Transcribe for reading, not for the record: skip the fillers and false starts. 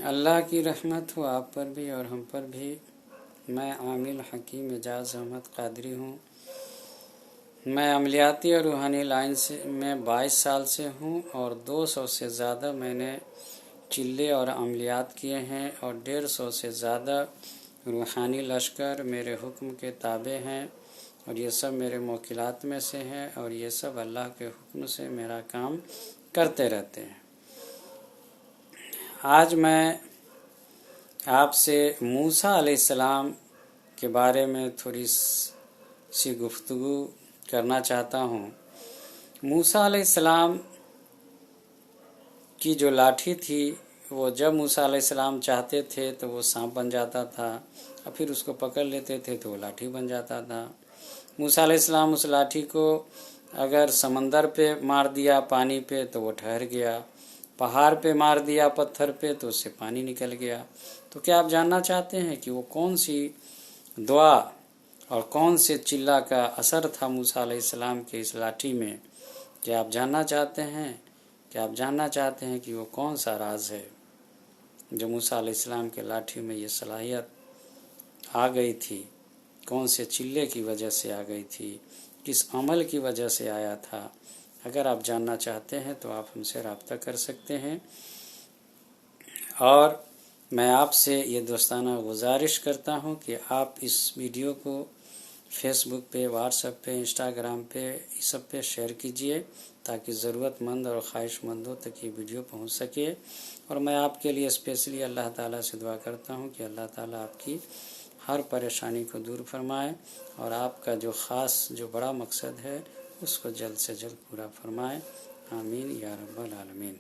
اللہ کی رحمت ہو آپ پر بھی اور ہم پر بھی۔ میں عامل حکیم اعجاز احمد قادری ہوں۔ میں عملیاتی اور روحانی لائن میں 22 سال سے ہوں اور 200 سے زیادہ میں نے چلے اور عملیات کیے ہیں اور 150 سے زیادہ روحانی لشکر میرے حکم کے تابع ہیں، اور یہ سب میرے موکلات میں سے ہیں، اور یہ سب اللہ کے حکم سے میرا کام کرتے رہتے ہیں۔ آج میں آپ سے موسیٰ علیہ السلام کے بارے میں تھوڑی سی گفتگو کرنا چاہتا ہوں۔ موسیٰ علیہ السلام کی جو لاٹھی تھی، وہ جب موسیٰ علیہ السلام چاہتے تھے تو وہ سانپ بن جاتا تھا، اور پھر اس کو پکڑ لیتے تھے تو وہ لاٹھی بن جاتا تھا۔ موسیٰ علیہ السلام اس لاٹھی کو اگر سمندر پہ مار دیا پانی پہ تو وہ ٹھہر گیا، پہاڑ پہ مار دیا پتھر پہ تو اس سے پانی نکل گیا۔ تو کیا آپ جاننا چاہتے ہیں کہ وہ کون سی دعا اور کون سے چلہ کا اثر تھا موسیٰ علیہ السلام کے اس لاٹھی میں؟ کیا آپ جاننا چاہتے ہیں؟ کیا آپ جاننا چاہتے ہیں کہ وہ کون سا راز ہے جو موسیٰ علیہ السلام کے لاٹھی میں یہ صلاحیت آ گئی تھی؟ کون سے چلے کی وجہ سے آ گئی تھی؟ کس عمل کی وجہ سے آیا تھا؟ اگر آپ جاننا چاہتے ہیں تو آپ ہم سے رابطہ کر سکتے ہیں، اور میں آپ سے یہ دوستانہ گزارش کرتا ہوں کہ آپ اس ویڈیو کو فیس بک پہ، واٹس ایپ پہ، انسٹاگرام پہ، اس سب پہ شیئر کیجئے تاکہ ضرورت مند اور خواہش مندوں تک یہ ویڈیو پہنچ سکے۔ اور میں آپ کے لیے اسپیشلی اللہ تعالیٰ سے دعا کرتا ہوں کہ اللہ تعالیٰ آپ کی ہر پریشانی کو دور فرمائے اور آپ کا جو خاص جو بڑا مقصد ہے اس کو جلد سے جلد پورا فرمائے۔ آمین یا رب العالمین۔